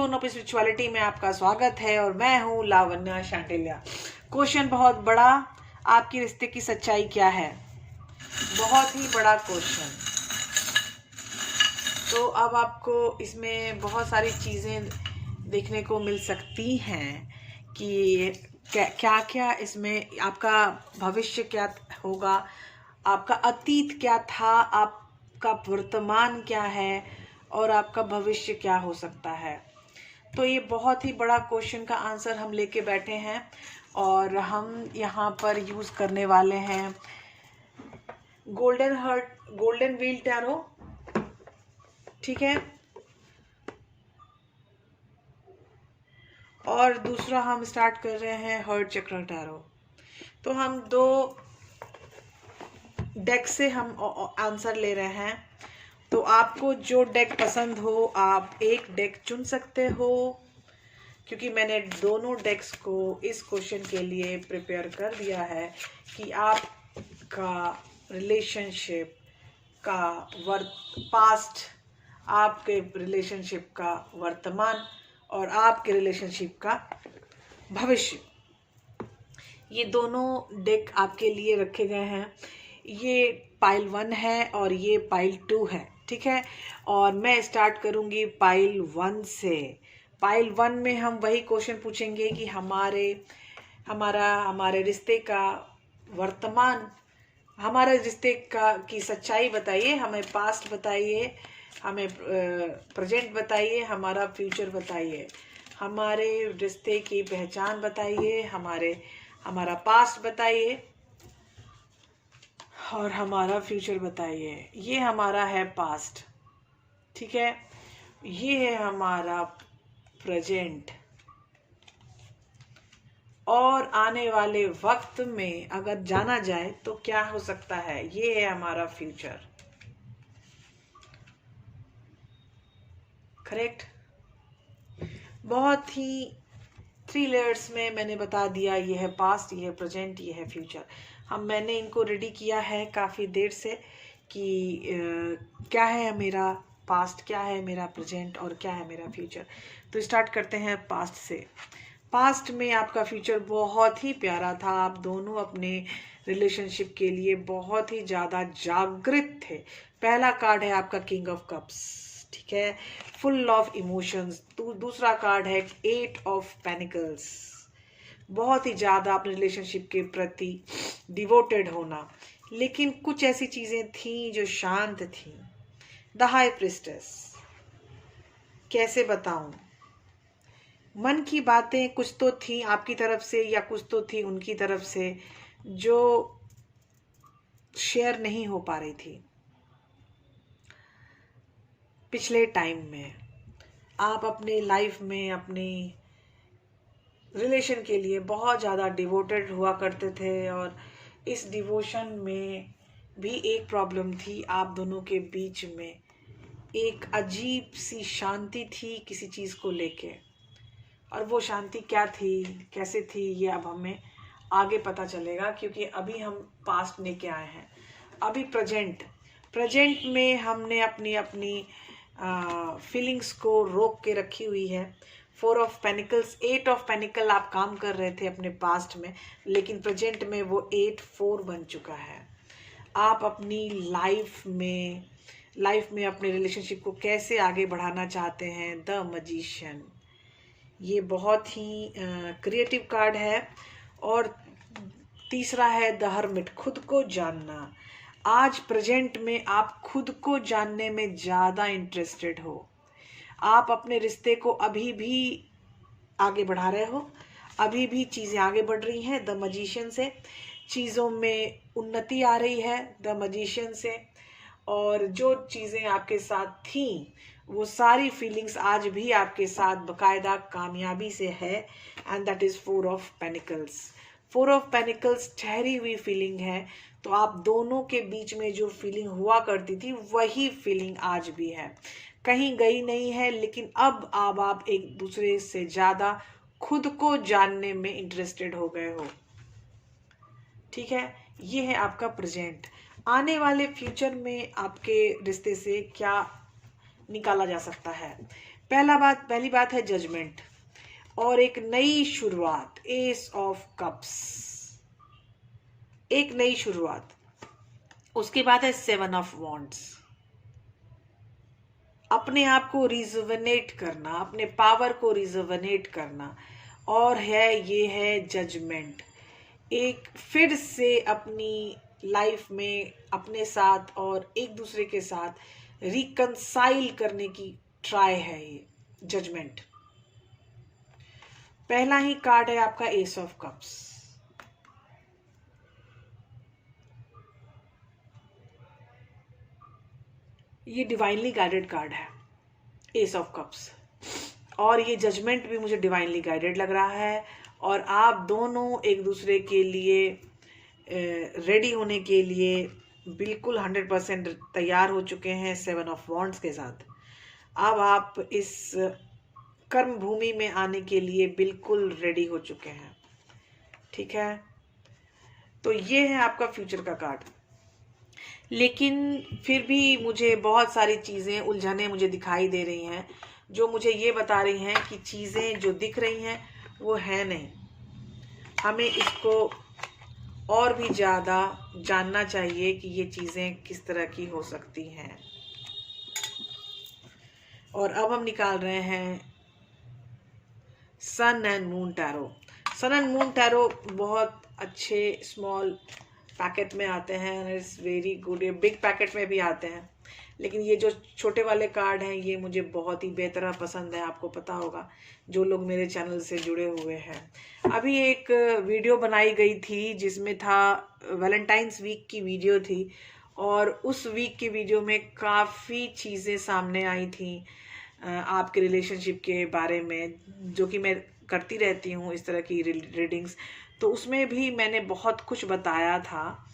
Zone of spirituality में आपका स्वागत है और मैं हूँ लावण्या शांडिल्या। क्वेश्चन बहुत बड़ा, आपकी रिश्ते की सच्चाई क्या है? बहुत ही बड़ा क्वेश्चन। तो अब आपको इसमें बहुत सारी चीज़ें देखने को मिल सकती हैं कि क्या क्या इसमें आपका भविष्य क्या होगा, आपका अतीत क्या था, आपका वर्तमान क्या है और आपका भविष्य क्या हो सकता है। तो ये बहुत ही बड़ा क्वेश्चन का आंसर हम लेके बैठे हैं और हम यहाँ पर यूज़ करने वाले हैं गोल्डन व्हील टैरो। ठीक है, और दूसरा हम स्टार्ट कर रहे हैं हर्ट चक्र टैरो। तो हम दो डेक से हम आंसर ले रहे हैं। तो आपको जो डेक पसंद हो आप एक डेक चुन सकते हो, क्योंकि मैंने दोनों डेक्स को इस क्वेश्चन के लिए प्रिपेयर कर दिया है कि आपका रिलेशनशिप का पास्ट, आपके रिलेशनशिप का वर्तमान और आपके रिलेशनशिप का भविष्य, ये दोनों डेक आपके लिए रखे गए हैं। ये पाइल 1 है और ये पाइल 2 है। ठीक है, और मैं स्टार्ट करूंगी पाइल 1 से। पाइल 1 में हम वही क्वेश्चन पूछेंगे कि हमारे रिश्ते का वर्तमान, हमारे रिश्ते की सच्चाई बताइए, हमें पास्ट बताइए, हमें प्रेजेंट बताइए, हमारा फ्यूचर बताइए, हमारे रिश्ते की पहचान बताइए, हमारा पास्ट बताइए और हमारा फ्यूचर बताइए। ये हमारा है पास्ट। ठीक है, ये है हमारा प्रेजेंट और आने वाले वक्त में अगर जाना जाए तो क्या हो सकता है, ये है हमारा फ्यूचर। करेक्ट। बहुत ही 3 लेयर्स में मैंने बता दिया, ये है पास्ट, ये है प्रेजेंट, ये है फ्यूचर। मैंने इनको रेडी किया है काफ़ी देर से कि क्या है मेरा पास्ट, क्या है मेरा प्रेजेंट और क्या है मेरा फ्यूचर। तो स्टार्ट करते हैं पास्ट से। पास्ट में आपका फ्यूचर बहुत ही प्यारा था, आप दोनों अपने रिलेशनशिप के लिए बहुत ही ज़्यादा जागृत थे। पहला कार्ड है आपका किंग ऑफ कप्स। ठीक है, फुल ऑफ इमोशंस। दूसरा कार्ड है 8 ऑफ पेनिकल्स, बहुत ही ज़्यादा अपने रिलेशनशिप के प्रति डिवोटेड होना। लेकिन कुछ ऐसी चीज़ें थीं जो शांत थीं। द हाई प्रिस्टेस, कैसे बताऊं, मन की बातें कुछ तो थी आपकी तरफ से या कुछ तो थी उनकी तरफ से जो शेयर नहीं हो पा रही थी। पिछले टाइम में आप अपने लाइफ में अपनी रिलेशन के लिए बहुत ज़्यादा डिवोटेड हुआ करते थे और इस डिवोशन में भी एक प्रॉब्लम थी। आप दोनों के बीच में एक अजीब सी शांति थी किसी चीज़ को लेके, और वो शांति क्या थी, कैसे थी, ये अब हमें आगे पता चलेगा, क्योंकि अभी हम पास्ट लेके आए हैं। अभी प्रेजेंट में हमने अपनी फीलिंग्स को रोक के रखी हुई है। 4 ऑफ पेनिकल्स, 8 ऑफ पेनिकल आप काम कर रहे थे अपने पास्ट में, लेकिन प्रेजेंट में वो 8-4 बन चुका है। आप अपनी लाइफ में अपने रिलेशनशिप को कैसे आगे बढ़ाना चाहते हैं। द मैजिशियन, ये बहुत ही क्रिएटिव कार्ड है। और तीसरा है द हर्मिट, खुद को जानना। आज प्रेजेंट में आप खुद को जानने में ज़्यादा इंटरेस्टेड हो। आप अपने रिश्ते को अभी भी आगे बढ़ा रहे हो, अभी भी चीज़ें आगे बढ़ रही हैं द मैजिशियन से, चीज़ों में उन्नति आ रही है द मैजिशियन से। और जो चीज़ें आपके साथ थीं वो सारी फीलिंग्स आज भी आपके साथ बकायदा कामयाबी से है, and that is 4 of pentacles. 4 of pentacles ठहरी हुई फीलिंग है। तो आप दोनों के बीच में जो फीलिंग हुआ करती थी वही फीलिंग आज भी है, कहीं गई नहीं है। लेकिन अब आप एक दूसरे से ज़्यादा खुद को जानने में इंटरेस्टेड हो गए हो। ठीक है, ये है आपका प्रेजेंट। आने वाले फ्यूचर में आपके रिश्ते से क्या निकाला जा सकता है। पहली बात है जजमेंट और एक नई शुरुआत, एस ऑफ कप्स, एक नई शुरुआत। उसके बाद है 7 ऑफ वॉन्ड्स, अपने आप को रिजुवनेट करना, अपने पावर को रिजुवनेट करना। और ये है जजमेंट, एक फिर से अपनी लाइफ में अपने साथ और एक दूसरे के साथ रिकंसाइल करने की ट्राई है ये जजमेंट। पहला ही कार्ड है आपका एस ऑफ कप्स। ये डिवाइनली गाइडेड कार्ड है, एस ऑफ कप्स, और ये जजमेंट भी मुझे डिवाइनली गाइडेड लग रहा है। और आप दोनों एक दूसरे के लिए रेडी होने के लिए बिल्कुल 100% तैयार हो चुके हैं 7 ऑफ वॉन्ड्स के साथ। अब आप इस कर्म भूमि में आने के लिए बिल्कुल रेडी हो चुके हैं, ठीक है। तो ये है आपका फ्यूचर का कार्ड। लेकिन फिर भी मुझे बहुत सारी चीज़ें, उलझनें मुझे दिखाई दे रही हैं, जो मुझे ये बता रही हैं कि चीज़ें जो दिख रही हैं वो है नहीं। हमें इसको और भी ज़्यादा जानना चाहिए कि ये चीज़ें किस तरह की हो सकती हैं। और अब हम निकाल रहे हैं sun and moon tarot. Sun and moon tarot बहुत अच्छे स्मॉल पैकेट में आते हैं, इट्स वेरी गुड। ये बिग पैकेट में भी आते हैं, लेकिन ये जो छोटे वाले कार्ड हैं ये मुझे बहुत ही बेहतरीन पसंद है। आपको पता होगा जो लोग मेरे चैनल से जुड़े हुए हैं। अभी एक वीडियो बनाई गई थी जिसमें था वैलेंटाइंस वीक की वीडियो थी, और उस वीक की वीडियो में काफ़ी चीज़ें सामने आई थी आपके रिलेशनशिप के बारे में, जो कि मैं करती रहती हूँ इस तरह की रीडिंग्स। तो उसमें भी मैंने बहुत कुछ बताया था,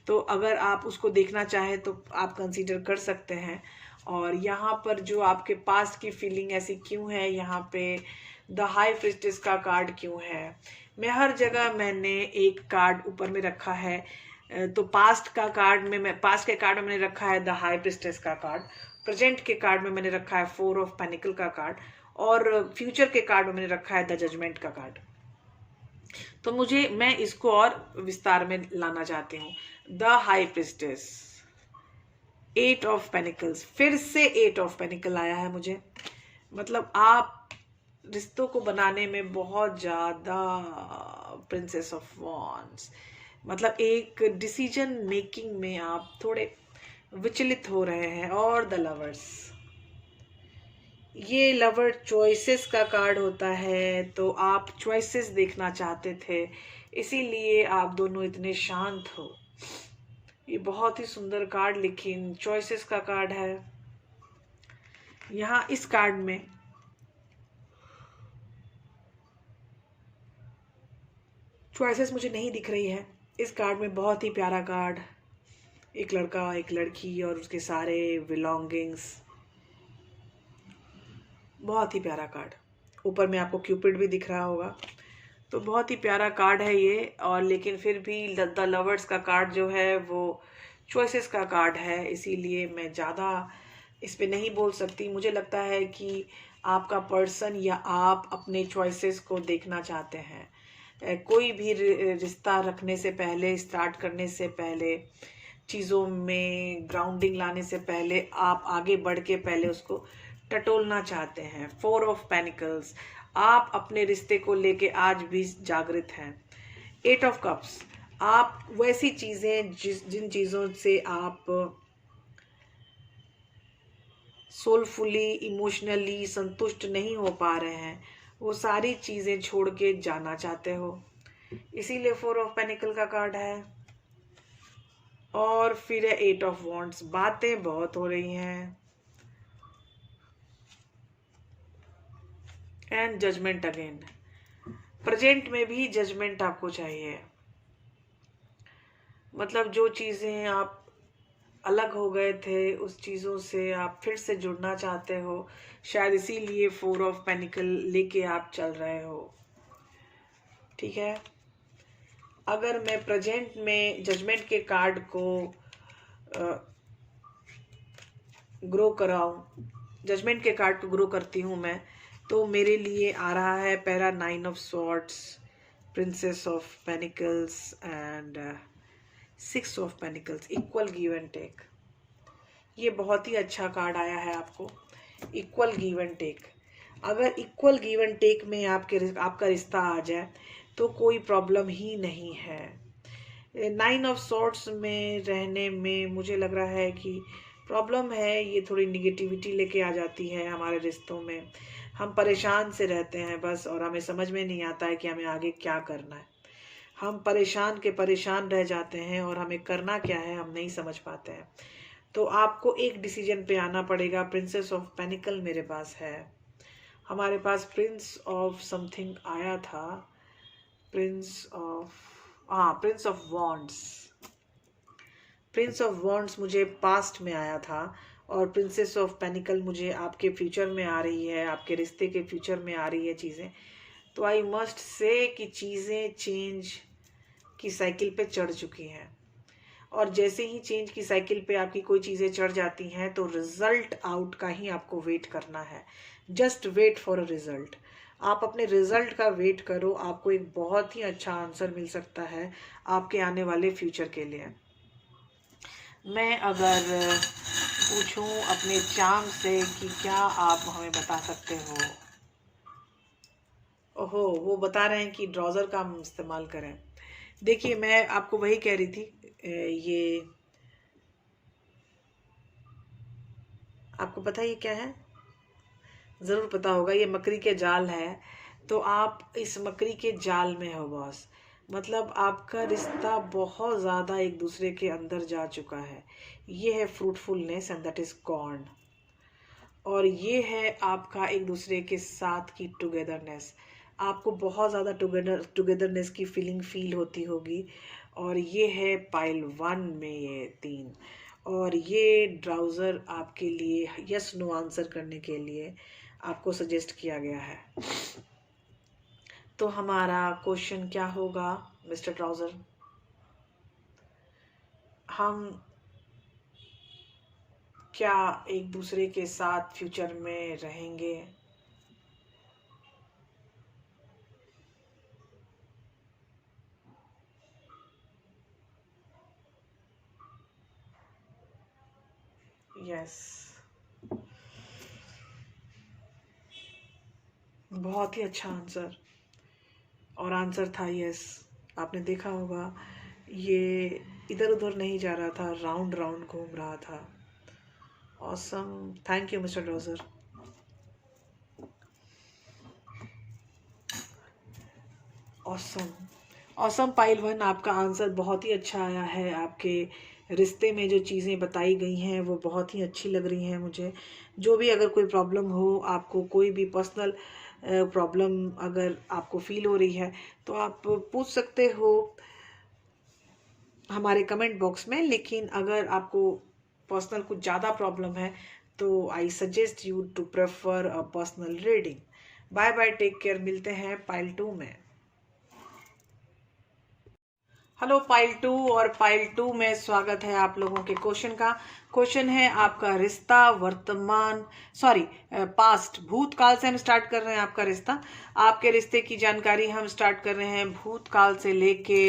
तो अगर आप उसको देखना चाहें तो आप कंसीडर कर सकते हैं। और यहाँ पर जो आपके पास्ट की फीलिंग ऐसी क्यों है, यहाँ पे द हाई प्रिस्टेस का कार्ड क्यों है, मैं हर जगह मैंने एक कार्ड ऊपर में रखा है। तो पास्ट के कार्ड में मैंने रखा है द हाई प्रिस्टेस का कार्ड, प्रेजेंट के कार्ड में मैंने रखा है 4 ऑफ पेनिकल का कार्ड, और फ्यूचर के कार्ड में मैंने रखा है द जजमेंट का कार्ड। तो मैं इसको और विस्तार में लाना चाहती हूँ। The high priestess, 8 of pentacles, फिर से 8 ऑफ पेनिकल आया है मुझे। मतलब आप रिश्तों को बनाने में बहुत ज़्यादा, प्रिंसेस ऑफ वॉन्ड्स, मतलब एक डिसीजन मेकिंग में आप थोड़े विचलित हो रहे हैं। और द लवर्स, ये लवर चॉइसेस का कार्ड होता है, तो आप चॉइसेस देखना चाहते थे, इसीलिए आप दोनों इतने शांत हो। ये बहुत ही सुंदर कार्ड, लेकिन चॉइसेस का कार्ड है। यहाँ इस कार्ड में चॉइसेस मुझे नहीं दिख रही है। इस कार्ड में बहुत ही प्यारा कार्ड, एक लड़का एक लड़की और उसके सारे बिलोंगिंग्स, बहुत ही प्यारा कार्ड। ऊपर में आपको क्यूपिड भी दिख रहा होगा, तो बहुत ही प्यारा कार्ड है ये। और लेकिन फिर भी द लवर्स का कार्ड जो है वो चॉइसेस का कार्ड है, इसीलिए मैं ज़्यादा इस पे नहीं बोल सकती। मुझे लगता है कि आपका पर्सन या आप अपने चॉइसेस को देखना चाहते हैं। कोई भी रिश्ता रखने से पहले, स्टार्ट करने से पहले, चीज़ों में ग्राउंडिंग लाने से पहले आप आगे बढ़ के पहले उसको टटोलना चाहते हैं। 4 ऑफ पेनिकल्स, आप अपने रिश्ते को लेके आज भी जागृत हैं। 8 ऑफ कप्स, आप वैसी चीज़ें जिन चीज़ों से आप सोलफुली, इमोशनली संतुष्ट नहीं हो पा रहे हैं, वो सारी चीज़ें छोड़ के जाना चाहते हो, इसीलिए 4 ऑफ पेनिकल का कार्ड है। और फिर है 8 ऑफ वॉन्ड्स, बातें बहुत हो रही हैं। एंड जजमेंट अगेन, प्रेजेंट में भी जजमेंट आपको चाहिए। मतलब जो चीज़ें आप अलग हो गए थे, उस चीज़ों से आप फिर से जुड़ना चाहते हो, शायद इसीलिए 4 ऑफ पेनिकल लेके आप चल रहे हो, ठीक है। अगर मैं प्रेजेंट में जजमेंट के कार्ड को ग्रो कराऊं जजमेंट के कार्ड को ग्रो करती हूँ मैं, तो मेरे लिए आ रहा है पहला 9 of swords, princess of pentacles and 6 of pentacles, equal give and take. ये बहुत ही अच्छा कार्ड आया है आपको, इक्वल गिव एंड टेक। अगर इक्वल गिव एंड टेक में आपका रिश्ता आ जाए तो कोई प्रॉब्लम ही नहीं है। 9 ऑफ सॉर्ट्स में रहने में मुझे लग रहा है कि प्रॉब्लम है, ये थोड़ी निगेटिविटी लेके आ जाती है हमारे रिश्तों में। हम परेशान से रहते हैं बस, और हमें समझ में नहीं आता है कि हमें आगे क्या करना है। हम परेशान के परेशान रह जाते हैं और हमें करना क्या है हम नहीं समझ पाते हैं। तो आपको एक डिसीजन पे आना पड़ेगा। प्रिंसेस ऑफ पेनिकल मेरे पास है, हमारे पास प्रिंस ऑफ समथिंग आया था, Prince of wands. Prince of wands मुझे पास्ट में आया था, और प्रिंसेस ऑफ पेनिकल मुझे आपके फ्यूचर में आ रही है, आपके रिश्ते के फ्यूचर में आ रही है चीज़ें। तो आई मस्ट से कि चीज़ें चेंज की साइकिल पे चढ़ चुकी हैं, और जैसे ही चेंज की साइकिल पे आपकी कोई चीज़ें चढ़ जाती हैं तो रिजल्ट आउट का ही आपको वेट करना है। Just wait for a result. आप अपने रिजल्ट का वेट करो, आपको एक बहुत ही अच्छा आंसर मिल सकता है आपके आने वाले फ्यूचर के लिए। मैं अगर पूछूं अपने चार्म से कि क्या आप हमें बता सकते हो, ओहो वो बता रहे हैं कि ड्रॉजर का हम इस्तेमाल करें। देखिए मैं आपको वही कह रही थी, ये आपको पता है ये क्या है, ज़रूर पता होगा, ये मकड़ी के जाल है। तो आप इस मकड़ी के जाल में हो बॉस, मतलब आपका रिश्ता बहुत ज़्यादा एक दूसरे के अंदर जा चुका है। ये है fruitfulness and that is gone, और ये है आपका एक दूसरे के साथ की टुगेदरनेस। आपको बहुत ज़्यादा टुगेदरनेस की फीलिंग फील होती होगी। और ये है पाइल 1 में ये 3, और ये ड्राउज़र आपके लिए यस नो आंसर करने के लिए आपको सजेस्ट किया गया है। तो हमारा क्वेश्चन क्या होगा मिस्टर ट्राउज़र, हम क्या एक दूसरे के साथ फ्यूचर में रहेंगे? यस, बहुत ही अच्छा आंसर, और आंसर था यस। आपने देखा होगा ये इधर उधर नहीं जा रहा था, राउंड राउंड घूम रहा था। Awesome, thank you mister trouser. Awesome, awesome pile 1, आपका आंसर बहुत ही अच्छा आया है। आपके रिश्ते में जो चीज़ें बताई गई हैं वो बहुत ही अच्छी लग रही हैं मुझे। जो भी अगर कोई प्रॉब्लम हो, आपको कोई भी पर्सनल प्रॉब्लम अगर आपको फील हो रही है तो आप पूछ सकते हो हमारे कमेंट बॉक्स में। लेकिन अगर आपको पर्सनल कुछ ज़्यादा प्रॉब्लम है तो I suggest you to prefer a personal reading. Bye bye, take care, मिलते हैं पाइल 2 में। हेलो पाइल 2, और पाइल 2 में स्वागत है आप लोगों के क्वेश्चन का। क्वेश्चन है आपका रिश्ता वर्तमान, सॉरी पास्ट, भूतकाल से हम स्टार्ट कर रहे हैं आपका रिश्ता। आपके रिश्ते की जानकारी हम स्टार्ट कर रहे हैं भूतकाल से लेके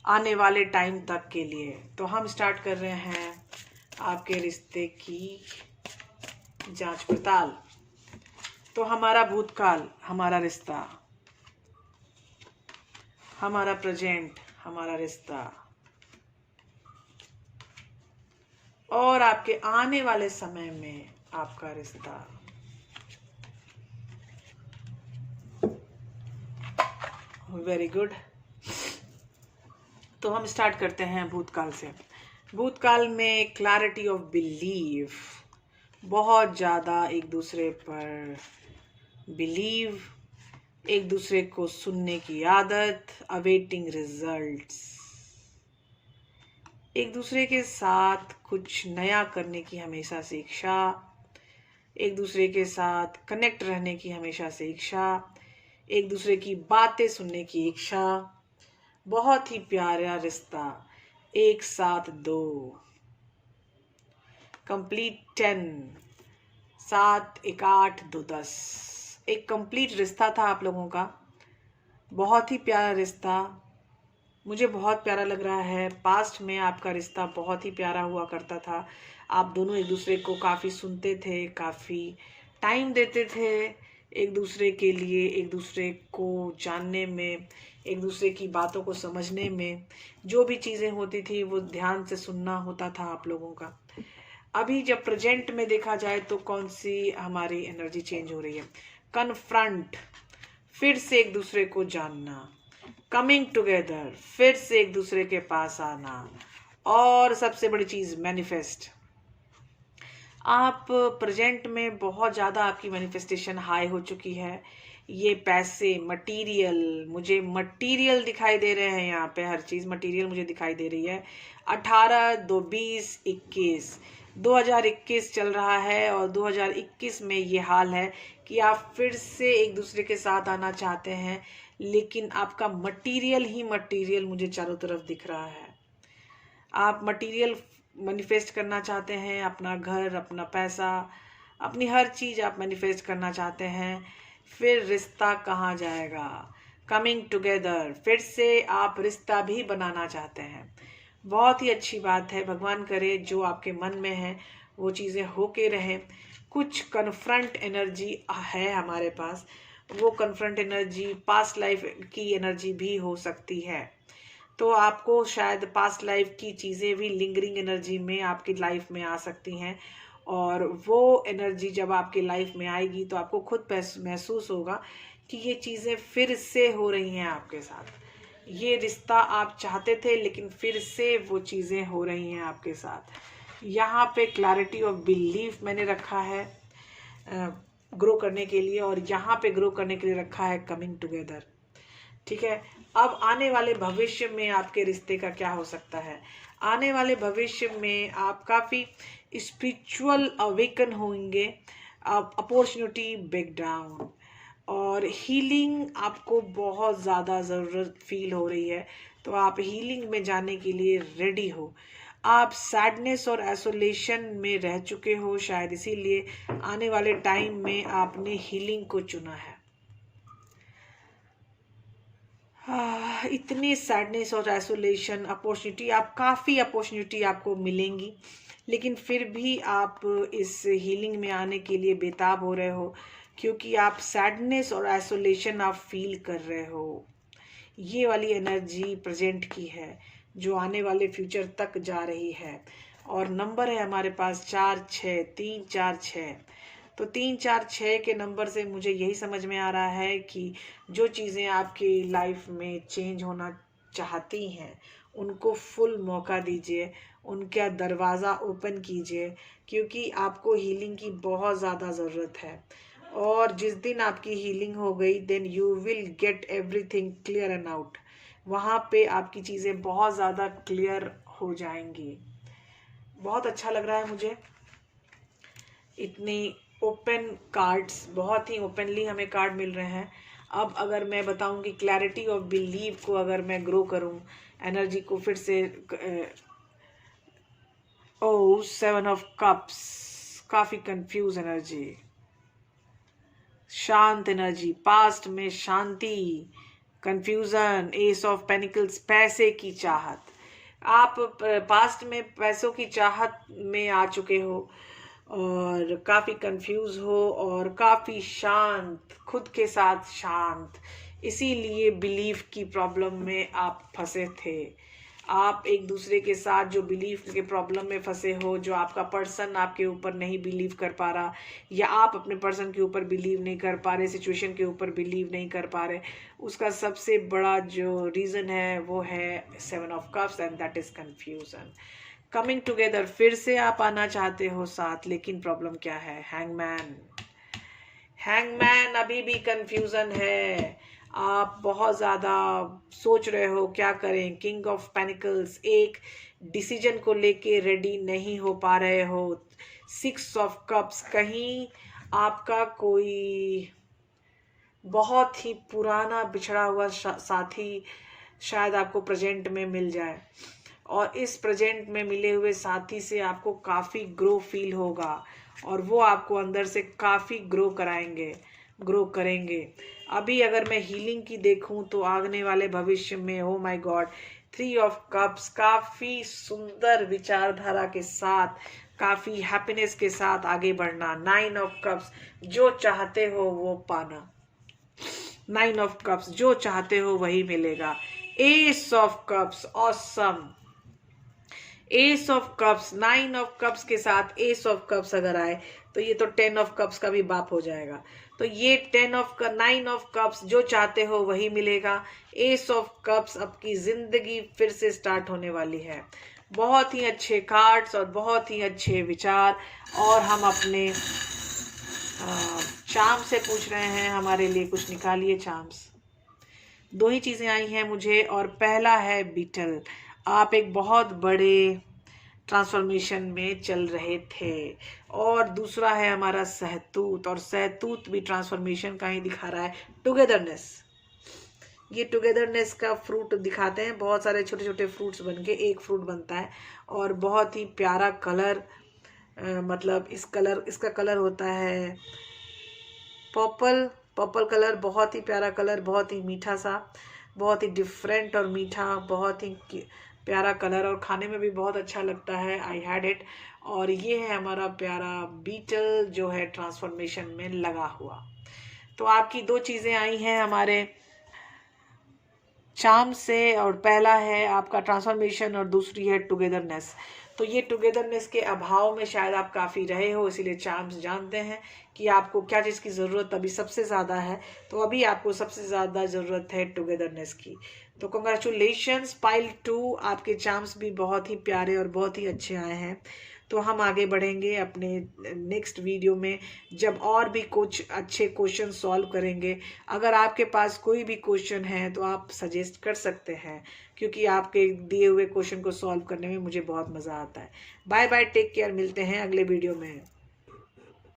आने वाले टाइम तक के लिए। तो हम स्टार्ट कर रहे हैं आपके रिश्ते की जांच पड़ताल। तो हमारा भूतकाल, हमारा रिश्ता, हमारा प्रेजेंट, हमारा रिश्ता, और आपके आने वाले समय में आपका रिश्ता। Very good. तो हम स्टार्ट करते हैं भूतकाल से। भूतकाल में क्लैरिटी ऑफ बिलीव, बहुत ज़्यादा एक दूसरे पर बिलीव, एक दूसरे को सुनने की आदत, अवेटिंग रिजल्ट्स, एक दूसरे के साथ कुछ नया करने की हमेशा से इच्छा, एक दूसरे के साथ कनेक्ट रहने की हमेशा से इच्छा, एक दूसरे की बातें सुनने की इच्छा, बहुत ही प्यारा रिश्ता, एक साथ दो, कंप्लीट 10, 7 1 8 2 10। एक कंप्लीट रिश्ता था आप लोगों का, बहुत ही प्यारा रिश्ता, मुझे बहुत प्यारा लग रहा है। पास्ट में आपका रिश्ता बहुत ही प्यारा हुआ करता था। आप दोनों एक दूसरे को काफ़ी सुनते थे, काफ़ी टाइम देते थे एक दूसरे के लिए, एक दूसरे को जानने में, एक दूसरे की बातों को समझने में। जो भी चीज़ें होती थी वो ध्यान से सुनना होता था आप लोगों का। अभी जब प्रेजेंट में देखा जाए तो कौन सी हमारी एनर्जी चेंज हो रही है? कन्फ्रंट, फिर से एक दूसरे को जानना, कमिंग टुगेदर, फिर से एक दूसरे के पास आना, और सबसे बड़ी चीज मैनिफेस्ट। आप प्रेजेंट में बहुत ज़्यादा आपकी मैनिफेस्टेशन हाई हो चुकी है। ये पैसे, मटेरियल, मुझे मटेरियल दिखाई दे रहे हैं यहाँ पे, हर चीज़ मटेरियल मुझे दिखाई दे रही है। 18 2 20 21 2021 चल रहा है और 2021 में ये हाल है कि आप फिर से एक दूसरे के साथ आना चाहते हैं, लेकिन आपका मटेरियल ही मटेरियल मुझे चारों तरफ दिख रहा है। आप मटेरियल मैनिफेस्ट करना चाहते हैं, अपना घर, अपना पैसा, अपनी हर चीज़ आप मैनिफेस्ट करना चाहते हैं। फिर रिश्ता कहाँ जाएगा? कमिंग टुगेदर, फिर से आप रिश्ता भी बनाना चाहते हैं। बहुत ही अच्छी बात है। भगवान करे जो आपके मन में है वो चीज़ें होके रहें। कुछ कन्फ्रंट एनर्जी है हमारे पास, वो कन्फ्रंट एनर्जी पास्ट लाइफ की एनर्जी भी हो सकती है। तो आपको शायद पास्ट लाइफ की चीज़ें भी लिंगरिंग एनर्जी में आपकी लाइफ में आ सकती हैं, और वो एनर्जी जब आपकी लाइफ में आएगी तो आपको खुद महसूस होगा कि ये चीज़ें फिर से हो रही हैं आपके साथ। ये रिश्ता आप चाहते थे लेकिन फिर से वो चीज़ें हो रही हैं आपके साथ। यहाँ पे क्लैरिटी ऑफ बिलीफ मैंने रखा है ग्रो करने के लिए, और यहाँ पे ग्रो करने के लिए रखा है कमिंग टुगेदर। ठीक है। अब आने वाले भविष्य में आपके रिश्ते का क्या हो सकता है? आने वाले भविष्य में आप काफ़ी स्पिरिचुअल अवेकन होंगे, अपॉर्चुनिटी ब्रेक डाउन, और हीलिंग आपको बहुत ज़्यादा ज़रूरत फील हो रही है, तो आप हीलिंग में जाने के लिए रेडी हो। आप सैडनेस और आइसोलेशन में रह चुके हो शायद, इसीलिए आने वाले टाइम में आपने हीलिंग को चुना है। इतनी सैडनेस और आइसोलेशन, अपॉर्चुनिटी, आप काफ़ी अपॉर्चुनिटी आपको मिलेंगी, लेकिन फिर भी आप इस हीलिंग में आने के लिए बेताब हो रहे हो, क्योंकि आप सैडनेस और आइसोलेशन आप फील कर रहे हो। ये वाली एनर्जी प्रेजेंट की है जो आने वाले फ्यूचर तक जा रही है। और नंबर है हमारे पास 4 6 3 4 6। तो 3 4 6 के नंबर से मुझे यही समझ में आ रहा है कि जो चीज़ें आपकी लाइफ में चेंज होना चाहती हैं उनको फुल मौका दीजिए, उनका दरवाज़ा ओपन कीजिए, क्योंकि आपको हीलिंग की बहुत ज़्यादा ज़रूरत है। और जिस दिन आपकी हीलिंग हो गई then you will get everything clear and out. वहाँ पे आपकी चीज़ें बहुत ज़्यादा क्लियर हो जाएंगी। बहुत अच्छा लग रहा है मुझे, इतनी ओपन कार्ड्स, बहुत ही ओपनली हमें कार्ड मिल रहे हैं। अब अगर मैं बताऊं कि क्लैरिटी ऑफ बिलीव को अगर मैं ग्रो करूं, एनर्जी को फिर से, ओ 7 ऑफ कप्स, काफ़ी कंफ्यूज एनर्जी, शांत एनर्जी, पास्ट में शांति, कंफ्यूजन, एस ऑफ पेनिकल्स, पैसे की चाहत। आप पास्ट में पैसों की चाहत में आ चुके हो और काफ़ी कंफ्यूज हो और काफ़ी शांत, खुद के साथ शांत, इसीलिए बिलीफ की प्रॉब्लम में आप फंसे थे। आप एक दूसरे के साथ जो बिलीफ के प्रॉब्लम में फंसे हो, जो आपका पर्सन आपके ऊपर नहीं बिलीव कर पा रहा, या आप अपने पर्सन के ऊपर बिलीव नहीं कर पा रहे, सिचुएशन के ऊपर बिलीव नहीं कर पा रहे, उसका सबसे बड़ा जो रीज़न है वो है 7 of cups, and that is confusion. Coming together, फिर से आप आना चाहते हो साथ, लेकिन प्रॉब्लम क्या है? हैंगमैन। हैंगमैन अभी भी कंफ्यूजन है, आप बहुत ज़्यादा सोच रहे हो क्या करें। किंग ऑफ पेनिकल्स, एक डिसीजन को लेके रेडी नहीं हो पा रहे हो। 6 ऑफ कप्स, कहीं आपका कोई बहुत ही पुराना बिछड़ा हुआ साथी शायद आपको प्रेजेंट में मिल जाए, और इस प्रेजेंट में मिले हुए साथी से आपको काफ़ी ग्रो फील होगा, और वो आपको अंदर से काफ़ी ग्रो करेंगे। अभी अगर मैं हीलिंग की देखूं तो आने वाले भविष्य में, oh my God, 3 of cups, काफ़ी सुंदर विचारधारा के साथ, काफ़ी हैप्पीनेस के साथ आगे बढ़ना। 9 ऑफ कप्स, जो चाहते हो वो पाना। 9 ऑफ कप्स, जो चाहते हो वही मिलेगा। S of cups, awesome. S of cups, 9 of cups के साथ एस ऑफ कप्स अगर आए तो ये तो 10 ऑफ कप्स का भी बाप हो जाएगा। तो ये 9 ऑफ कप्स, जो चाहते हो वही मिलेगा। एस ऑफ कप्स, आपकी जिंदगी फिर से स्टार्ट होने वाली है। बहुत ही अच्छे कार्ड्स और बहुत ही अच्छे विचार। और हम अपने चार्म से पूछ रहे हैं हमारे लिए कुछ निकालिए चार्म्स। 2 ही चीज़ें आई हैं मुझे, और पहला है बीटल। आप एक बहुत बड़े ट्रांसफॉर्मेशन में चल रहे थे। और दूसरा है हमारा सहतूत, और सहतूत भी ट्रांसफॉर्मेशन का ही दिखा रहा है। टुगेदरनेस, ये टुगेदरनेस का फ्रूट दिखाते हैं। बहुत सारे छोटे छोटे फ्रूट्स बन के एक फ्रूट बनता है, और बहुत ही प्यारा कलर, मतलब इसका कलर होता है पर्पल कलर। बहुत ही प्यारा कलर, बहुत ही मीठा सा, बहुत ही डिफरेंट और मीठा, बहुत ही प्यारा कलर, और खाने में भी बहुत अच्छा लगता है। I had it. और ये है हमारा प्यारा बीटल जो है ट्रांसफॉर्मेशन में लगा हुआ। तो आपकी 2 चीज़ें आई हैं हमारे चार्म से, और पहला है आपका ट्रांसफॉर्मेशन और दूसरी है टुगेदरनेस। तो ये टुगेदरनेस के अभाव में शायद आप काफ़ी रहे हो, इसीलिए चार्म्स जानते हैं कि आपको क्या चीज़ की ज़रूरत अभी सबसे ज़्यादा है। तो अभी आपको सबसे ज़्यादा ज़रूरत है टुगेदरनेस की। तो कंग्रेचुलेशंस पाइल 2, आपके चार्म्स भी बहुत ही प्यारे और बहुत ही अच्छे आए हैं। तो हम आगे बढ़ेंगे अपने नेक्स्ट वीडियो में, जब और भी कुछ अच्छे क्वेश्चन सॉल्व करेंगे। अगर आपके पास कोई भी क्वेश्चन है तो आप सजेस्ट कर सकते हैं, क्योंकि आपके दिए हुए क्वेश्चन को सॉल्व करने में मुझे बहुत मज़ा आता है। बाय बाय, टेक केयर, मिलते हैं अगले वीडियो में।